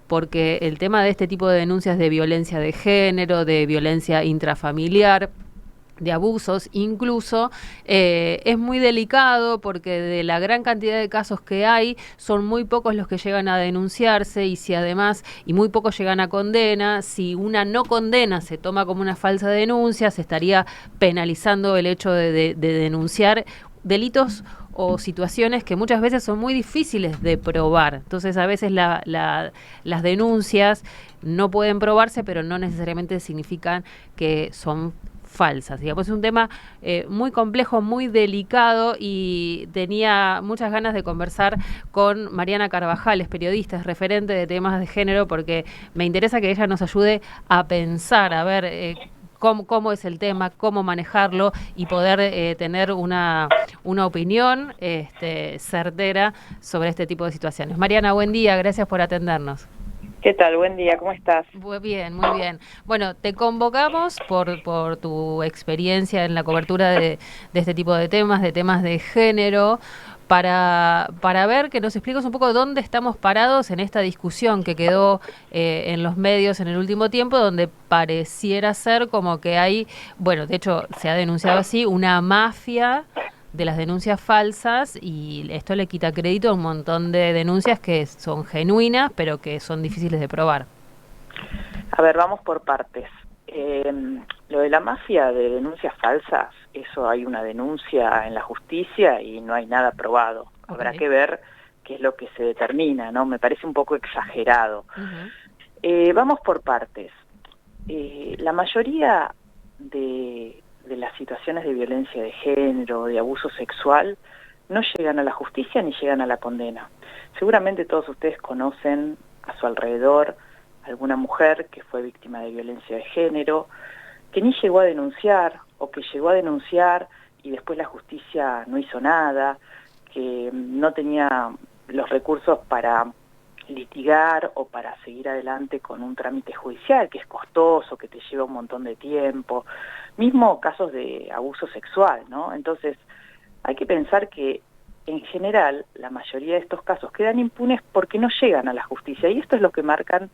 porque el tema de este tipo de denuncias de violencia de género, de violencia intrafamiliar, de abusos incluso, es muy delicado porque de la gran cantidad de casos que hay, son muy pocos los que llegan a denunciarse y si además, y muy pocos llegan a condena, si una no condena se toma como una falsa denuncia, se estaría penalizando el hecho de denunciar delitos o situaciones que muchas veces son muy difíciles de probar. Entonces a veces las denuncias no pueden probarse, pero no necesariamente significan que son falsas. Digamos, es un tema muy complejo, muy delicado y tenía muchas ganas de conversar con Mariana Carvajal, es periodista, es referente de temas de género, porque me interesa que ella nos ayude a pensar, a ver cómo es el tema, cómo manejarlo y poder tener una opinión certera sobre este tipo de situaciones. Mariana, buen día, gracias por atendernos. ¿Qué tal? Buen día, ¿cómo estás? Muy bien, muy bien. Bueno, te convocamos por tu experiencia en la cobertura de este tipo de temas de género, para ver que nos expliques un poco dónde estamos parados en esta discusión que quedó en los medios en el último tiempo, donde pareciera ser como que hay, bueno, de hecho se ha denunciado así, una mafia de las denuncias falsas y esto le quita crédito a un montón de denuncias que son genuinas, pero que son difíciles de probar. A ver, vamos por partes. Lo de la mafia de denuncias falsas, eso hay una denuncia en la justicia y no hay nada probado. Habrá Okay. que ver qué es lo que se determina, ¿no? Me parece un poco exagerado. Uh-huh. Vamos por partes. La mayoría de las situaciones de violencia de género, de abuso sexual, no llegan a la justicia ni llegan a la condena. Seguramente todos ustedes conocen a su alrededor alguna mujer que fue víctima de violencia de género, que ni llegó a denunciar o que llegó a denunciar y después la justicia no hizo nada, que no tenía los recursos para litigar o para seguir adelante con un trámite judicial que es costoso, que te lleva un montón de tiempo, mismo casos de abuso sexual, ¿no? Entonces, hay que pensar que en general la mayoría de estos casos quedan impunes porque no llegan a la justicia y esto es lo que marcan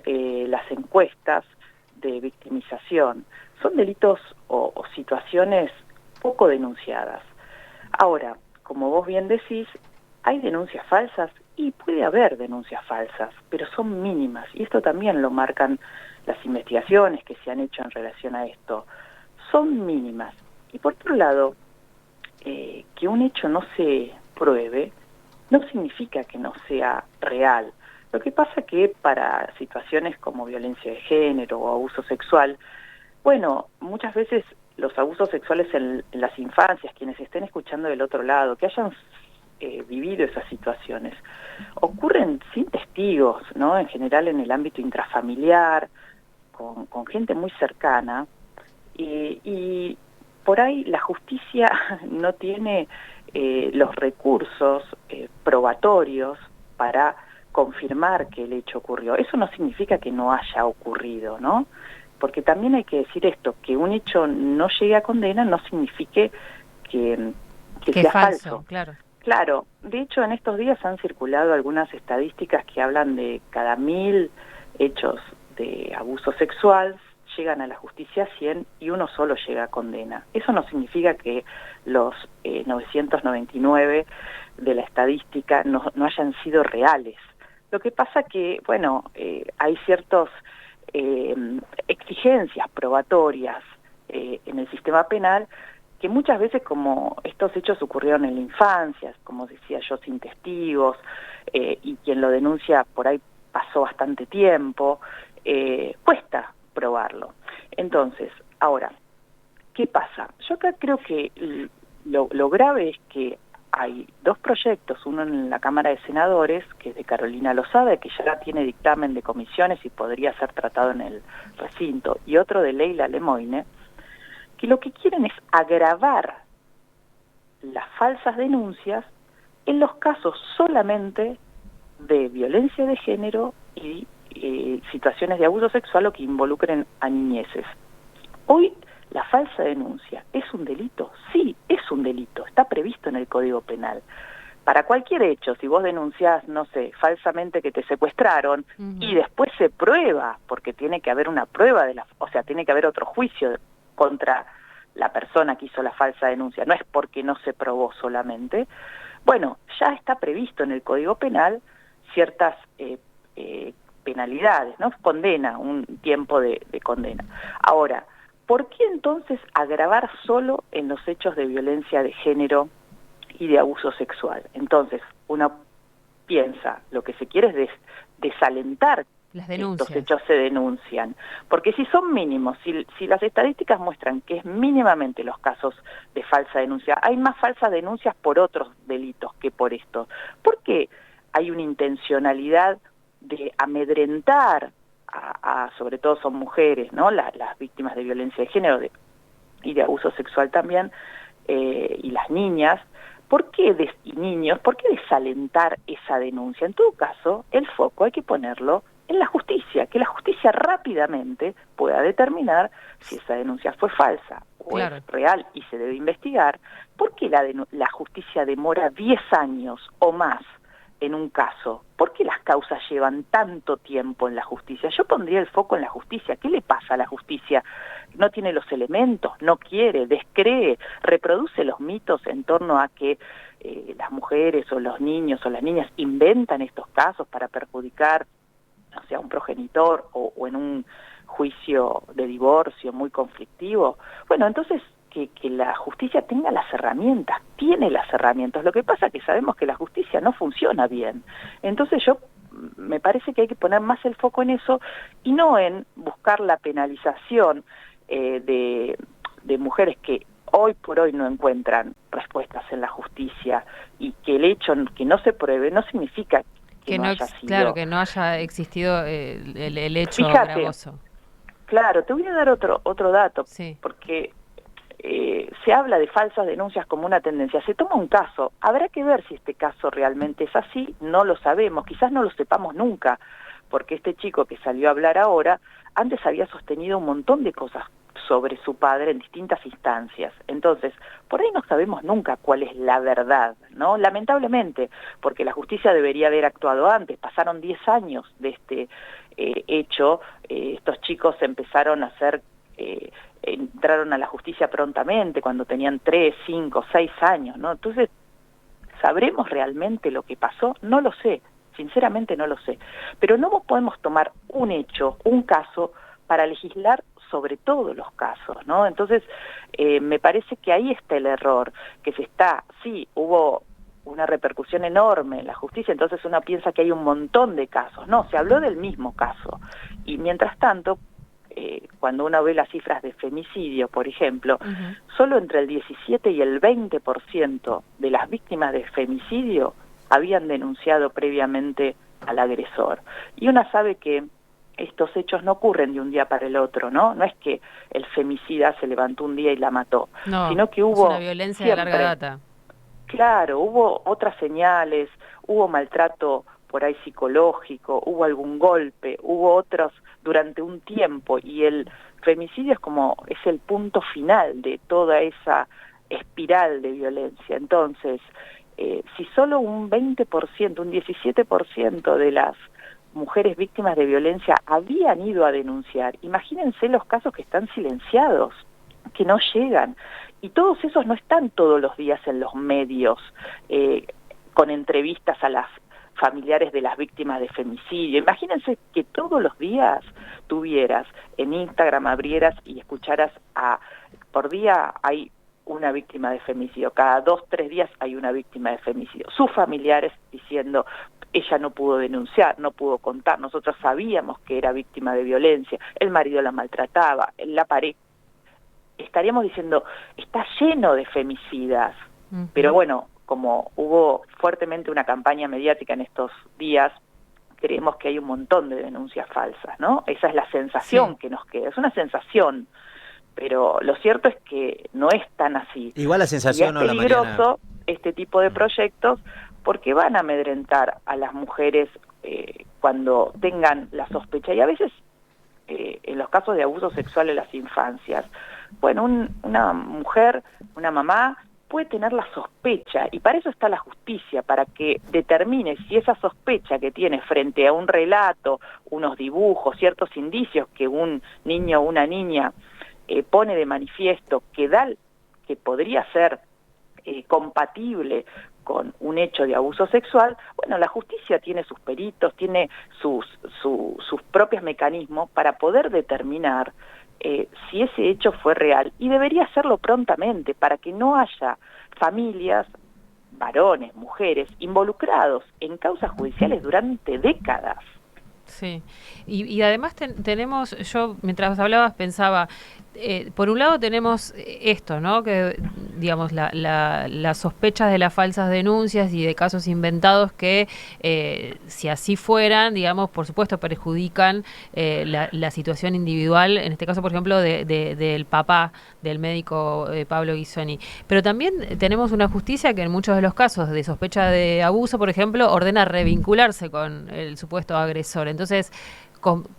las encuestas de victimización. Son delitos o situaciones poco denunciadas. Ahora, como vos bien decís, hay denuncias falsas y puede haber denuncias falsas, pero son mínimas y esto también lo marcan las investigaciones que se han hecho en relación a esto. Son mínimas. Y por otro lado, que un hecho no se pruebe no significa que no sea real. Lo que pasa que para situaciones como violencia de género o abuso sexual, bueno, muchas veces los abusos sexuales en las infancias, quienes estén escuchando del otro lado, que hayan vivido esas situaciones, ocurren sin testigos, ¿no? En general en el ámbito intrafamiliar, con gente muy cercana, y por ahí la justicia no tiene los recursos probatorios para confirmar que el hecho ocurrió. Eso no significa que no haya ocurrido, ¿no? Porque también hay que decir esto, que un hecho no llegue a condena no signifique que Qué sea falso, falso. claro. Claro, de hecho en estos días han circulado algunas estadísticas que hablan de cada 1000 hechos de abuso sexual, llegan a la justicia 100 y uno solo llega a condena. Eso no significa que los 999 de la estadística no hayan sido reales. Lo que pasa que, bueno, hay ciertas exigencias probatorias en el sistema penal que muchas veces, como estos hechos ocurrieron en la infancia, como decía yo, sin testigos, y quien lo denuncia por ahí pasó bastante tiempo, cuesta probarlo. Entonces, ahora, ¿qué pasa? Yo acá creo que lo grave es que hay dos proyectos, uno en la Cámara de Senadores, que es de Carolina Lozada, que ya tiene dictamen de comisiones y podría ser tratado en el recinto, y otro de Leila Lemoine, que lo que quieren es agravar las falsas denuncias en los casos solamente de violencia de género y situaciones de abuso sexual o que involucren a niñeces. Hoy la falsa denuncia, ¿es un delito? Sí, es un delito, está previsto en el Código Penal, para cualquier hecho, si vos denunciás, no sé, falsamente que te secuestraron, y después se prueba, porque tiene que haber una prueba, o sea, tiene que haber otro juicio contra la persona que hizo la falsa denuncia, no es porque no se probó solamente, bueno, ya está previsto en el Código Penal ciertas penalidades, ¿no? Condena, un tiempo de condena. Ahora, ¿por qué entonces agravar solo en los hechos de violencia de género y de abuso sexual? Entonces, uno piensa, lo que se quiere es desalentar las que denuncias. estos hechos se denuncian, porque si son mínimos, si las estadísticas muestran que es mínimamente los casos de falsa denuncia, hay más falsas denuncias por otros delitos que por esto. ¿Por qué hay una intencionalidad de amedrentar sobre todo son mujeres, ¿no? Las víctimas de violencia de género y de abuso sexual también, y las niñas? ¿Por qué y niños? ¿Por qué desalentar esa denuncia? En todo caso, el foco hay que ponerlo en la justicia, que la justicia rápidamente pueda determinar si esa denuncia fue falsa o es real y se debe investigar. ¿Por qué la justicia demora 10 años o más en un caso? ¿Por qué las causas llevan tanto tiempo en la justicia? Yo pondría el foco en la justicia. ¿Qué le pasa a la justicia? No tiene los elementos, no quiere, descree, reproduce los mitos en torno a que las mujeres o los niños o las niñas inventan estos casos para perjudicar, o sea, a un progenitor o en un juicio de divorcio muy conflictivo. Bueno, entonces que la justicia tenga las herramientas, tiene las herramientas. Lo que pasa es que sabemos que la justicia no funciona bien. Entonces me parece que hay que poner más el foco en eso y no en buscar la penalización de mujeres que hoy por hoy no encuentran respuestas en la justicia, y que el hecho que no se pruebe no significa que no haya sido. Claro, que no haya existido el hecho gravoso. Claro, te voy a dar otro dato, sí. Porque se habla de falsas denuncias como una tendencia. Se toma un caso, habrá que ver si este caso realmente es así, no lo sabemos, quizás no lo sepamos nunca, porque este chico que salió a hablar ahora, antes había sostenido un montón de cosas sobre su padre en distintas instancias. Entonces, por ahí no sabemos nunca cuál es la verdad, ¿no? Lamentablemente, porque la justicia debería haber actuado antes. Pasaron 10 años de este hecho, estos chicos empezaron a ser entraron a la justicia prontamente cuando tenían 3, 5, 6 años, ¿no? Entonces, ¿sabremos realmente lo que pasó? No lo sé, sinceramente no lo sé. Pero no podemos tomar un hecho, un caso, para legislar sobre todos los casos, ¿no? Entonces, me parece que ahí está el error, que sí, hubo una repercusión enorme en la justicia, entonces uno piensa que hay un montón de casos. No, se habló del mismo caso. Y mientras tanto, cuando uno ve las cifras de femicidio, por ejemplo, solo entre el 17 y el 20% de las víctimas de femicidio habían denunciado previamente al agresor. Y uno sabe que estos hechos no ocurren de un día para el otro, ¿no? No es que el femicida se levantó un día y la mató, sino que hubo es una violencia de larga data. Claro, hubo otras señales, hubo maltrato por ahí psicológico, hubo algún golpe, hubo otros durante un tiempo, y el femicidio es el punto final de toda esa espiral de violencia. Entonces, si solo un 20%, un 17% de las mujeres víctimas de violencia habían ido a denunciar, imagínense los casos que están silenciados, que no llegan, y todos esos no están todos los días en los medios con entrevistas a las familiares de las víctimas de femicidio. Imagínense que todos los días tuvieras en Instagram, abrieras y escucharas por día hay una víctima de femicidio, cada 2, 3 días hay una víctima de femicidio, sus familiares diciendo: ella no pudo denunciar, no pudo contar, nosotros sabíamos que era víctima de violencia, el marido la maltrataba, la pareja. Estaríamos diciendo, está lleno de femicidas, pero bueno, como hubo fuertemente una campaña mediática en estos días, creemos que hay un montón de denuncias falsas, ¿no? Esa es la sensación que nos queda, es una sensación, pero lo cierto es que no es tan así. Igual la sensación, y es peligroso este tipo de proyectos porque van a amedrentar a las mujeres cuando tengan la sospecha, y a veces en los casos de abuso sexual en las infancias, bueno, una mujer, una mamá, puede tener la sospecha, y para eso está la justicia, para que determine si esa sospecha que tiene frente a un relato, unos dibujos, ciertos indicios que un niño o una niña pone de manifiesto, que podría ser compatible con un hecho de abuso sexual, bueno, la justicia tiene sus peritos, tiene sus propios mecanismos para poder determinar si ese hecho fue real, y debería hacerlo prontamente para que no haya familias, varones, mujeres, involucrados en causas judiciales durante décadas. Sí, y además tenemos, yo mientras hablabas pensaba, por un lado tenemos esto, ¿no? Que digamos las sospechas de las falsas denuncias y de casos inventados que si así fueran, digamos, por supuesto perjudican la situación individual, en este caso, por ejemplo, del papá del médico Pablo Guisoni. Pero también tenemos una justicia que en muchos de los casos de sospecha de abuso, por ejemplo, ordena revincularse con el supuesto agresor. Entonces,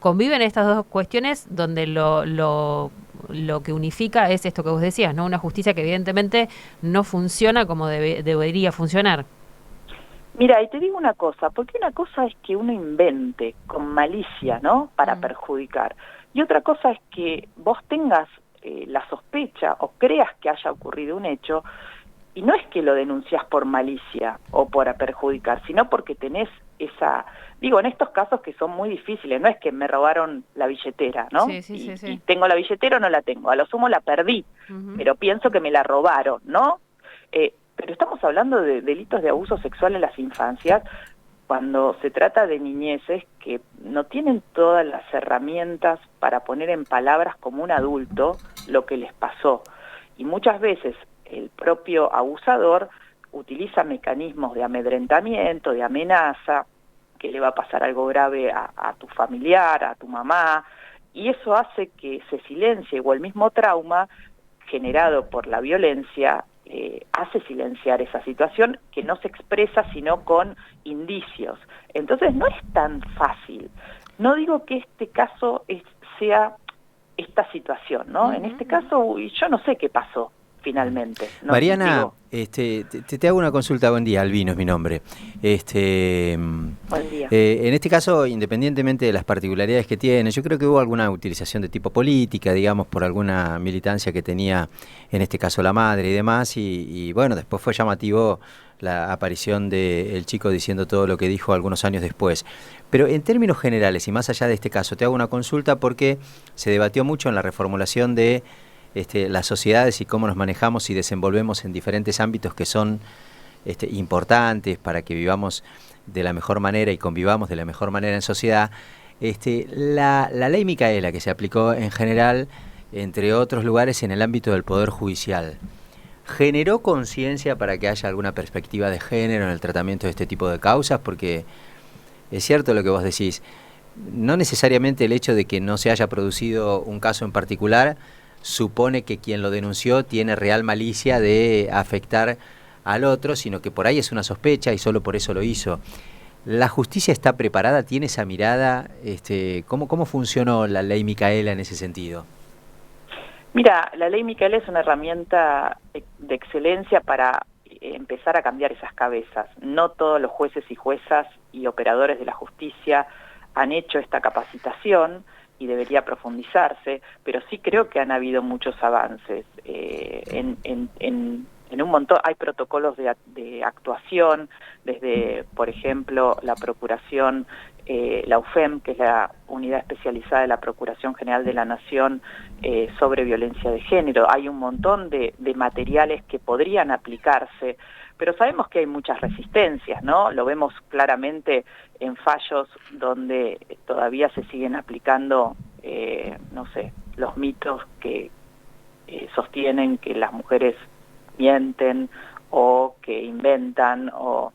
conviven estas dos cuestiones donde lo que unifica es esto que vos decías, ¿no? Una justicia que evidentemente no funciona como debería funcionar. Mira, y te digo una cosa, porque una cosa es que uno invente con malicia, ¿no?, para perjudicar, y otra cosa es que vos tengas la sospecha o creas que haya ocurrido un hecho, y no es que lo denunciás por malicia o por perjudicar, sino porque tenés digo, en estos casos que son muy difíciles, no es que me robaron la billetera, ¿no? Sí. Y tengo la billetera o no la tengo, a lo sumo la perdí, pero pienso que me la robaron, ¿no? Pero estamos hablando de delitos de abuso sexual en las infancias, cuando se trata de niñeces que no tienen todas las herramientas para poner en palabras como un adulto lo que les pasó. Y muchas veces el propio abusador utiliza mecanismos de amedrentamiento, de amenaza, que le va a pasar algo grave a tu familiar, a tu mamá, y eso hace que se silencie, o el mismo trauma generado por la violencia hace silenciar esa situación que no se expresa sino con indicios. Entonces no es tan fácil. No digo que este caso sea esta situación, ¿no? En este caso yo no sé qué pasó finalmente. No, Mariana, te hago una consulta. Buen día, Albino es mi nombre. Buen día. En este caso, independientemente de las particularidades que tiene, yo creo que hubo alguna utilización de tipo política, digamos, por alguna militancia que tenía, en este caso la madre y demás, y bueno, después fue llamativo la aparición del chico diciendo todo lo que dijo algunos años después. Pero en términos generales, y más allá de este caso, te hago una consulta porque se debatió mucho en la reformulación de las sociedades y cómo nos manejamos y desenvolvemos en diferentes ámbitos que son importantes para que vivamos de la mejor manera y convivamos de la mejor manera en sociedad. La ley Micaela, que se aplicó en general, entre otros lugares, en el ámbito del Poder Judicial, ¿generó conciencia para que haya alguna perspectiva de género en el tratamiento de este tipo de causas? Porque es cierto lo que vos decís, no necesariamente el hecho de que no se haya producido un caso en particular supone que quien lo denunció tiene real malicia de afectar al otro, sino que por ahí es una sospecha y solo por eso lo hizo. ¿La justicia está preparada? ¿Tiene esa mirada? ¿Cómo funcionó la ley Micaela en ese sentido? Mira, la ley Micaela es una herramienta de excelencia para empezar a cambiar esas cabezas. No todos los jueces y juezas y operadores de la justicia han hecho esta capacitación, y debería profundizarse, pero sí creo que han habido muchos avances. En un montón, hay protocolos de actuación, desde, por ejemplo, la Procuración, la UFEM, que es la Unidad Especializada de la Procuración General de la Nación sobre Violencia de Género. Hay un montón de materiales que podrían aplicarse, pero sabemos que hay muchas resistencias, ¿no? Lo vemos claramente en fallos donde todavía se siguen aplicando, no sé, los mitos que sostienen que las mujeres mienten o que inventan, o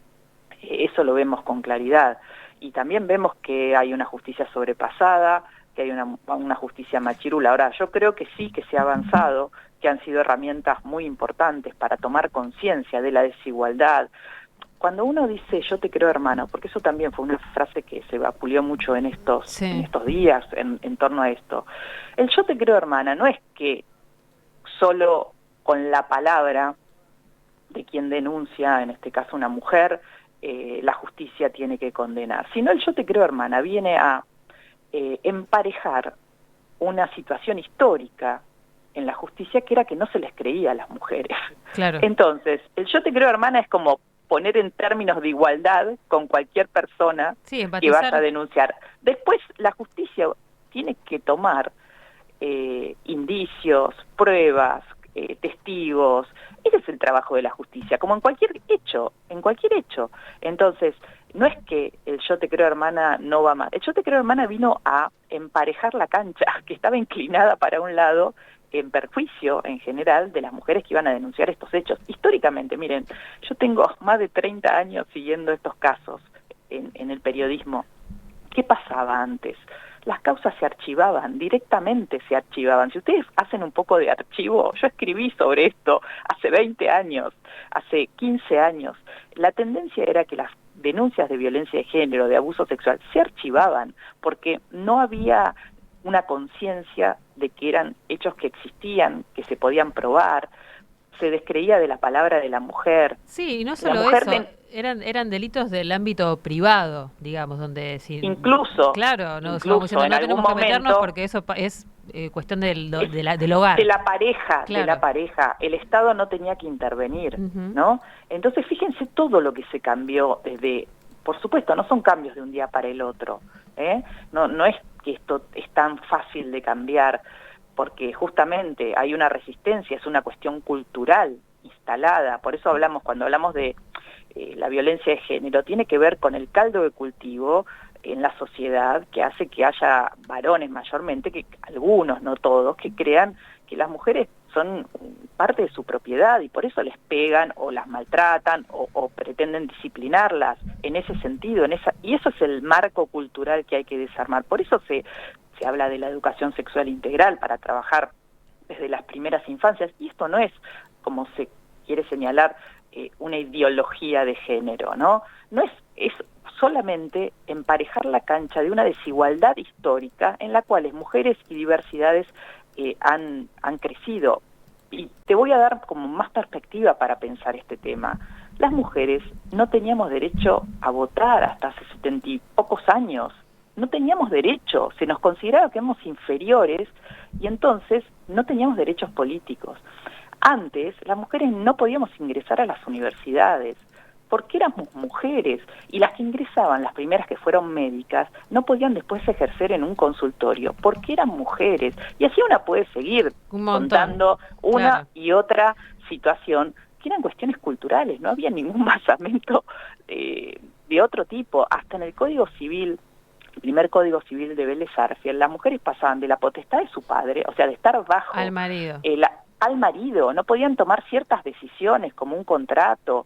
eso lo vemos con claridad. Y también vemos que hay una justicia sobrepasada, que hay una justicia machirula. Ahora, yo creo que sí que se ha avanzado, que han sido herramientas muy importantes para tomar conciencia de la desigualdad. Cuando uno dice yo te creo hermano, porque eso también fue una frase que se vapuleó mucho en estos días en torno a esto. El yo te creo hermana no es que solo con la palabra de quien denuncia, en este caso una mujer, la justicia tiene que condenar. Sino el yo te creo hermana viene a emparejar una situación histórica en la justicia que era que no se les creía a las mujeres. Claro. Entonces, el yo te creo hermana es como poner en términos de igualdad con cualquier persona que vaya a denunciar. Después la justicia tiene que tomar indicios, pruebas, testigos. Ese es el trabajo de la justicia, como en cualquier hecho, Entonces, no es que el yo te creo hermana no va más. El yo te creo hermana vino a emparejar la cancha, que estaba inclinada para un lado, en perjuicio en general de las mujeres que iban a denunciar estos hechos. Históricamente, miren, yo tengo más de 30 años siguiendo estos casos en el periodismo. ¿Qué pasaba antes? Las causas se archivaban, directamente se archivaban. Si ustedes hacen un poco de archivo, yo escribí sobre esto hace 20 años, hace 15 años. La tendencia era que las denuncias de violencia de género, de abuso sexual, se archivaban porque no había una conciencia de que eran hechos que existían, que se podían probar. Se descreía de la palabra de la mujer. Sí, y no solo eso, eran delitos del ámbito privado, digamos, donde... Incluso. Claro, no tenemos que meternos porque eso es cuestión del hogar. De la pareja, claro. De la pareja. El Estado no tenía que intervenir, ¿no? Entonces, fíjense todo lo que se cambió desde... Por supuesto, no son cambios de un día para el otro, ¿eh? No es que esto es tan fácil de cambiar, porque justamente hay una resistencia, es una cuestión cultural instalada. Por eso cuando hablamos de la violencia de género, tiene que ver con el caldo de cultivo en la sociedad que hace que haya varones mayormente, que algunos, no todos, que crean que las mujeres son parte de su propiedad y por eso les pegan o las maltratan o pretenden disciplinarlas en ese sentido, y eso es el marco cultural que hay que desarmar. Por eso se habla de la educación sexual integral para trabajar desde las primeras infancias, y esto no es, como se quiere señalar, una ideología de género, ¿no? Es solamente emparejar la cancha de una desigualdad histórica en la cual mujeres y diversidades han crecido. Y te voy a dar como más perspectiva para pensar este tema. Las mujeres no teníamos derecho a votar hasta hace 70 y pocos años. No teníamos derecho, se nos consideraba que éramos inferiores y entonces no teníamos derechos políticos. Antes, las mujeres no podíamos ingresar a las universidades porque éramos mujeres y las que ingresaban, las primeras que fueron médicas, no podían después ejercer en un consultorio porque eran mujeres. Y así una puede seguir contando una y otra situación que eran cuestiones culturales, no había ningún basamento de otro tipo. Hasta en el Código Civil, el primer Código Civil de Vélez Sarsfield, las mujeres pasaban de la potestad de su padre, o sea, de estar bajo al marido. Al marido, no podían tomar ciertas decisiones como un contrato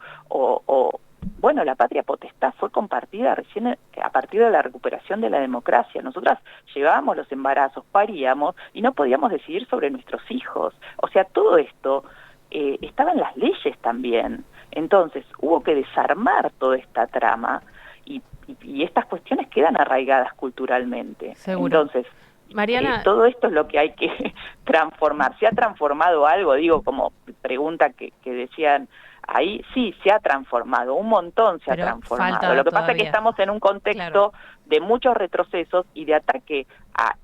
bueno, la patria potestad fue compartida recién a partir de la recuperación de la democracia. Nosotras llevábamos los embarazos, paríamos y no podíamos decidir sobre nuestros hijos. O sea, todo esto estaba en las leyes también. Entonces, hubo que desarmar toda esta trama y estas cuestiones quedan arraigadas culturalmente. Seguro. Entonces, Mariana, todo esto es lo que hay que transformar. ¿Se ha transformado algo? Digo, como pregunta que decían ahí, sí, se ha transformado, un montón se ha transformado. Lo que pasa es que estamos en un contexto de muchos retrocesos y de ataque a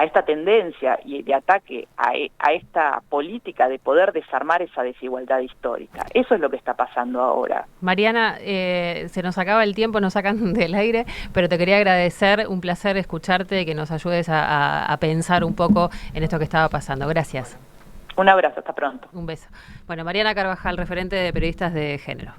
esta tendencia y de ataque a esta política de poder desarmar esa desigualdad histórica. Eso es lo que está pasando ahora. Mariana, se nos acaba el tiempo, nos sacan del aire, pero te quería agradecer, un placer escucharte, que nos ayudes a pensar un poco en esto que estaba pasando. Gracias. Un abrazo, hasta pronto. Un beso. Bueno, Mariana Carvajal, referente de periodistas de género.